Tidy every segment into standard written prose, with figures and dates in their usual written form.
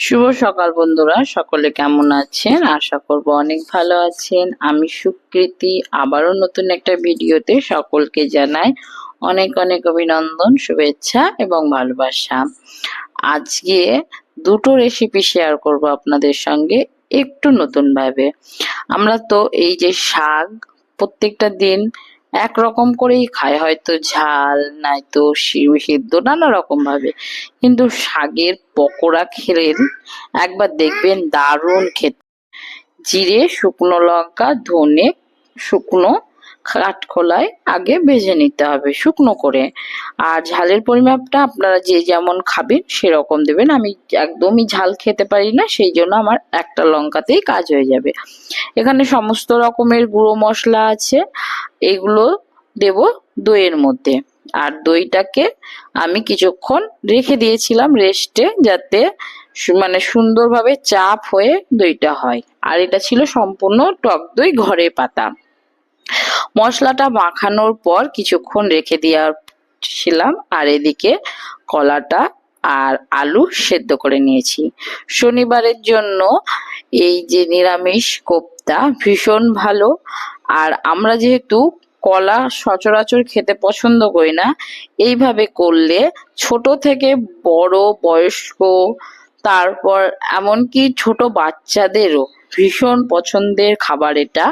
শুভ সকাল বন্ধুরা, সকলে কেমন আছেন? আশা করব অনেক ভালো আছেন। আমি সুকৃতি আবারও নতুন একটা ভিডিওতে সকলকে জানাই অনেক অনেক অভিনন্দন, শুভেচ্ছা এবং ভালোবাসা। আজকে দুটো রেসিপি শেয়ার করব আপনাদের সঙ্গে একটু নতুন ভাবে। আমরা তো এই যে শাক প্রত্যেকটা দিন একরকম করেই খাই, হয়তো ঝাল নয়তো সিদ্ধ নানা রকম ভাবে, কিন্তু শাকের পকোড়া খেলেন একবার দেখবেন দারুণ খেতে। জিরে, শুকনো লঙ্কা, ধনে শুকনো কাঠখোলায় আগে ভেজে নিতে হবে শুকনো করে। আর ঝালের পরিমাপটা আপনারা যে যেমন খাবেন সেরকম দেবেন। আমি একদমই ঝাল খেতে পারি না, সেই জন্য আমার একটা লঙ্কাতেই কাজ হয়ে যাবে। এখানে সমস্ত রকমের গুঁড়ো মশলা আছে, এগুলো দেব দইয়ের মধ্যে। আর দইটাকে আমি কিছুক্ষণ রেখে দিয়েছিলাম রেস্টে, যাতে মানে সুন্দরভাবে চাপ হয়ে দইটা হয়। আর এটা ছিল সম্পূর্ণ টক দই ঘরে পাতা। মশলাটা মাখানোর পর কিছুক্ষণ রেখে দিয়েছিলাম। আর এদিকে কলাটা আর আলু সেদ্ধ করে নিয়েছি শনিবারের জন্য। এই যে নিরামিষ কোপ্তা ভীষণ ভালো। আর আমরা যেহেতু কলা সচরাচর খেতে পছন্দ করি না, এইভাবে করলে ছোট থেকে বড়, বয়স্ক, তারপর এমনকি ছোট বাচ্চাদেরও ভীষণ পছন্দের খাবার এটা।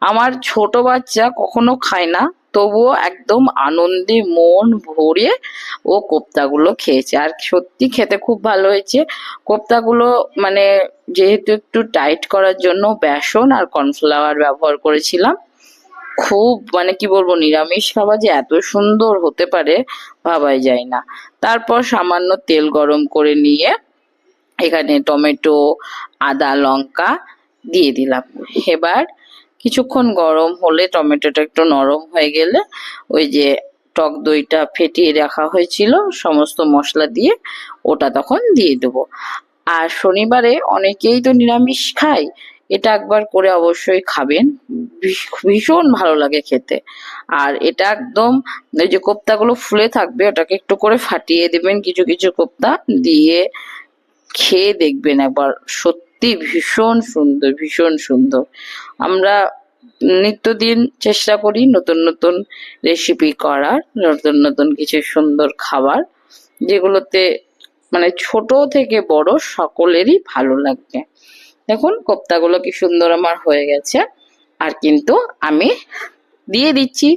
আমার ছোট বাচ্চা কখনো খায় না, তবুও একদম আনন্দে মন ভরে ও কোপ্তাগুলো খেয়েছে। আর সত্যি খেতে খুব ভালো হয়েছে কোপ্তাগুলো। মানে যেহেতু একটু টাইট করার জন্য বেসন আর কর্নফ্লাওয়ার ব্যবহার করেছিলাম। খুব মানে কি বলবো, নিরামিষ খাবার যে এত সুন্দর হতে পারে ভাবাই যায় না। তারপর সামান্য তেল গরম করে নিয়ে এখানে টমেটো, আদা, লঙ্কা দিয়ে দিলাম। এবার কিছুক্ষণ গরম হলে, টমেটোটা একটু নরম হয়ে গেলে, ওই যে টক দইটা ফেটিয়ে রাখা হয়েছিল সমস্ত মশলা দিয়ে, ওটা তখন দিয়ে দেবো। আর শনিবারে অনেকেই তো নিরামিষ খায়, এটা একবার করে অবশ্যই খাবেন, ভীষণ ভালো লাগে খেতে। আর এটা একদম ওই যে কোপ্তাগুলো ফুলে থাকবে, ওটাকে একটু করে ফাটিয়ে দেবেন কিছু কিছু কোপ্তা দিয়ে, খেয়ে দেখবেন একবার, সত্যি ভীষণ সুন্দর, ভীষণ সুন্দর। আমরা নিত্যদিন চেষ্টা করি নতুন নতুন রেসিপি করার, নতুন নতুন কিছু সুন্দর খাবার, যেগুলোতে মানে ছোট থেকে বড় সকলেরই ভালো লাগবে। দেখুন কোপ্তাগুলো কি সুন্দর আমার হয়ে গেছে। আর কিন্তু আমি দিয়ে দিচ্ছি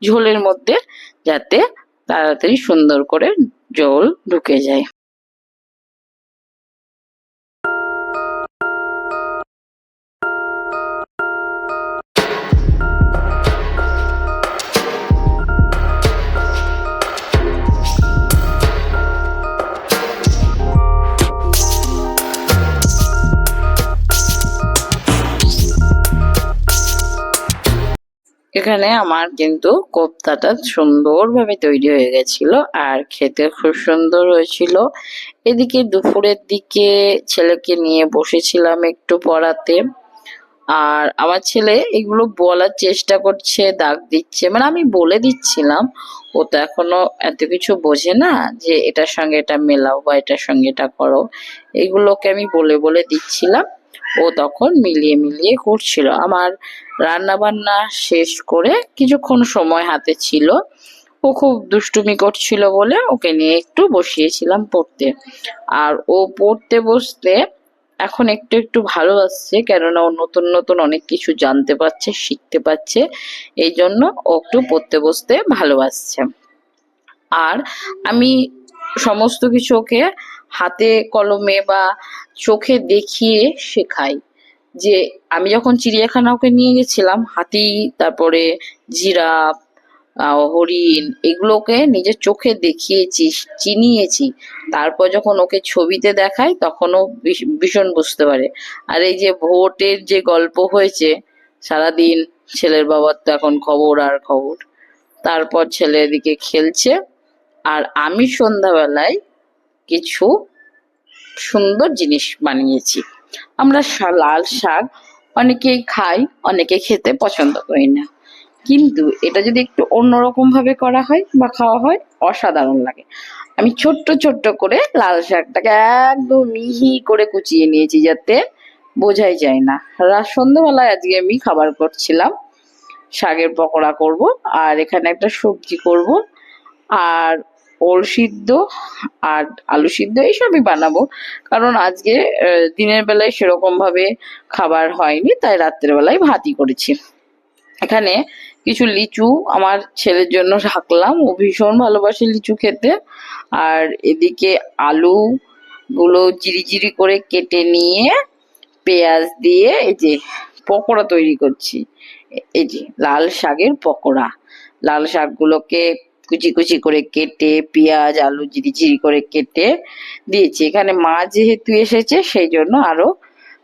ঝোলের মধ্যে, যাতে তাড়াতাড়ি সুন্দর করে ঝোল ঢুকে যায়। এখানে আমার কিন্তু কোপ্তাটা সুন্দরভাবে তৈরি হয়ে গেছিল, আর খেতে খুব সুন্দর হয়েছিল। এদিকে দুপুরের দিকে ছেলেকে নিয়ে বসেছিলাম একটু পড়াতে। আর আমার ছেলে এগুলো বলার চেষ্টা করছে, দাগ দিচ্ছে, মানে আমি বলে দিচ্ছিলাম, ও তো এখনো এত কিছু বোঝে না যে এটার সঙ্গে এটা মেলাও বা এটার সঙ্গে এটা করো। এগুলোকে আমি বলে বলে দিচ্ছিলাম, ও তখন মিলিয়ে মিলিয়ে করছিল। আমার রান্না বান্না শেষ করে কিছুক্ষণ সময় হাতে ছিল, ও খুব দুষ্টুমি করছিল বলে ওকে নিয়ে একটু বসিয়েছিলাম পড়তে। আর ও পড়তে বসতে এখন একটু একটু ভালো আসছে, কেননা ও নতুন নতুন অনেক কিছু জানতে পারছে, শিখতে পারছে, এই জন্য ও একটু পড়তে বসতে ভালোবাসছে। আর আমি সমস্ত কিছু ওকে হাতে কলমে বা চোখে দেখিয়ে শেখাই। যে আমি যখন চিড়িয়াখানা ওকে নিয়ে গেছিলাম, হাতি, তারপরে জিরাফ, হরিণ, এগুলোকে নিজের চোখে দেখিয়েছি, চিনিয়েছি। তারপর যখন ওকে ছবিতে দেখাই তখন ও ভীষণ বুঝতে পারে। আর এই যে ভোটের যে গল্প হয়েছে, সারাদিন ছেলের বাবার তো এখন খবর আর খবর। তারপর ছেলে এদিকে খেলছে, আর আমি সন্ধ্যাবেলায় কিছু সুন্দর জিনিস বানিয়েছি। আমরা লাল শাক অনেকেই খাই, অনেকে খেতে পছন্দ করি না, কিন্তু এটা যদি একটু অন্যরকম ভাবে করা হয় বা খাওয়া হয়, অসাধারণ লাগে। আমি ছোট্ট ছোট্ট করে লাল শাকটাকে একদম মিহি করে কুচিয়ে নিয়েছি, যাতে বোঝাই যায় না। সন্ধ্যাবেলায় আজকে আমি খাবার করছিলাম, শাকের পকোড়া করব, আর এখানে একটা সবজি করব, আর ওল সিদ্ধ আর আলু সিদ্ধ এইসবই বানাবো। কারণ আজকে দিনের বেলায় সেরকম ভাবে খাবার হয়নি, তাই রাত্রের বেলায় ভাতই করেছি। এখানে কিছু লিচু আমার ছেলের জন্য রাখলাম, ও ভীষণ ভালোবাসে লিচু খেতে। আর এদিকে আলু গুলো জিরি করে কেটে নিয়ে পেঁয়াজ দিয়ে এই যে পকোড়া তৈরি করছি। এই যে লাল শাকের পকোড়া, লাল শাকগুলোকে কুচি করে কেটে পেঁয়াজ আলু জিরি করে কেটে দিয়েছি। এখানে মা যেহেতু এসেছে সেই জন্য আরো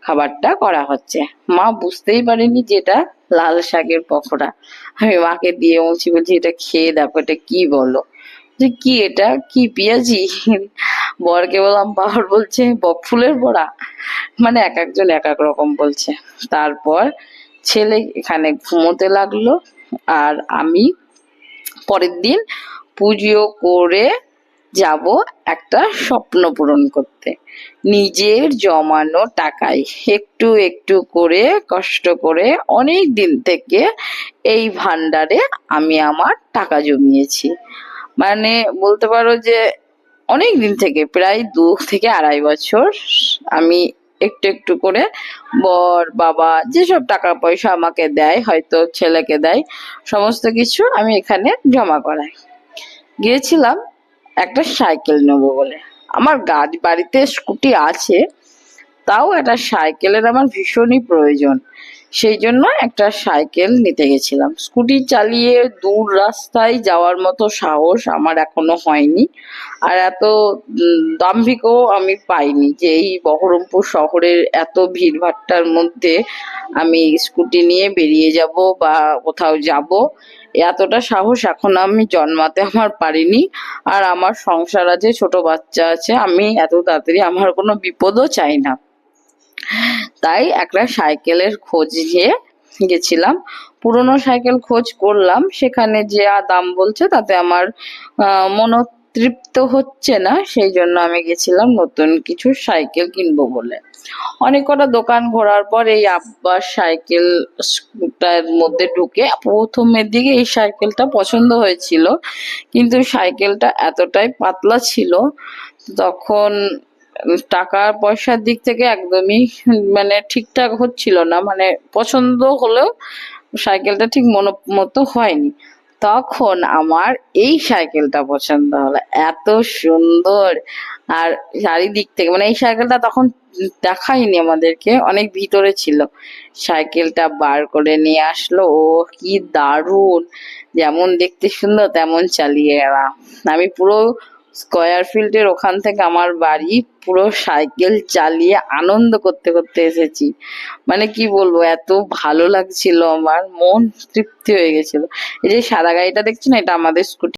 খাবারটা করা হচ্ছে। মা বুঝতেই পারেনি যে এটা লাল শাকের পকোড়া। আমি মাকে দিয়ে বলছি এটা খেয়ে দেখো, এটা কি বলো। যে কি এটা, কি পেঁয়াজি? বরকে বললাম, বর বলছে বকফুলের বড়া। মানে এক একজন এক এক রকম বলছে। তারপর ছেলে এখানে ঘুমোতে লাগলো, আর আমি পরের দিন পুজো করে যাব একটা স্বপ্ন পূরণ করতে। নিজের জমানো টাকায় একটু একটু করে কষ্ট করে অনেক দিন থেকে এই ভান্ডারে আমি আমার টাকা জমিয়েছি। মানে বলতে পারো যে অনেক দিন থেকে, প্রায় 2 থেকে 2.5 বছর আমি একটু একটু করে বর বাবা যেসব টাকা পয়সা আমাকে দেয়, হয়তো ছেলেকে দেয়, সমস্ত কিছু আমি এখানে জমা করাই। গিয়েছিলাম একটা সাইকেল নেবো বলে। আমার বাড়িতে স্কুটি আছে, তাও একটা সাইকেলের আমার ভীষণই প্রয়োজন। সেই জন্য একটা সাইকেল নিতে গেছিলাম। স্কুটি চালিয়ে দূর রাস্তায় যাওয়ার মতো সাহস আমার এখনো হয়নি, আর এত দাম্ভিকও আমি পাইনি যে এই বহরমপুর শহরের এত ভিড়ভাট্টার মধ্যে আমি স্কুটি নিয়ে বেরিয়ে যাব বা কোথাও যাব। এতটা সাহস এখন আমি জন্মাতে আমার পারিনি। আর আমার সংসার আছে, ছোট বাচ্চা আছে, আমি এত তাড়াতাড়ি আমার কোনো বিপদও চাই না। তাই একটা সাইকেলের খোঁজ নিয়ে গেছিলাম। পুরনো সাইকেল খোঁজ করলাম, সেখানে যে দাম বলছে তাতে আমার মনোতৃপ্ত হচ্ছে না। সেই জন্য আমি গেছিলাম নতুন কিছু সাইকেল কিনবো বলে। অনেক কটা দোকান ঘোরার পর এই আব্বাস সাইকেলটার মধ্যে ঢুকে প্রথমের দিকে এই সাইকেলটা পছন্দ হয়েছিল, কিন্তু সাইকেলটা এতটাই পাতলা ছিল তখন টাকা পয়সার দিক থেকে একদমই মানে ঠিকঠাক হচ্ছিল না। মানে পছন্দ হলেও সাইকেলটা ঠিক মতো হয়নি। তখন আমার এই সাইকেলটা পছন্দ হলো, এত সুন্দর। আর চারিদিক থেকে মানে এই সাইকেলটা তখন দেখায়নি আমাদেরকে, অনেক ভিতরে ছিল। সাইকেলটা বার করে নিয়ে আসলো, ও কি দারুণ! যেমন দেখতে সুন্দর তেমন চালিয়ে এলাম। আমি পুরো স্কয়ার ফিল্ডের ওখান থেকে আমার বাড়ি পুরো সাইকেল চালিয়ে আনন্দ করতে করতে এসেছি। মানে কি বলবো, এত ভালো লাগছিল, আমার মন তৃপ্তি হয়ে গেছিল। এই যে সাদা গাড়িটা দেখছো না, এটা আমাদের স্কুটি।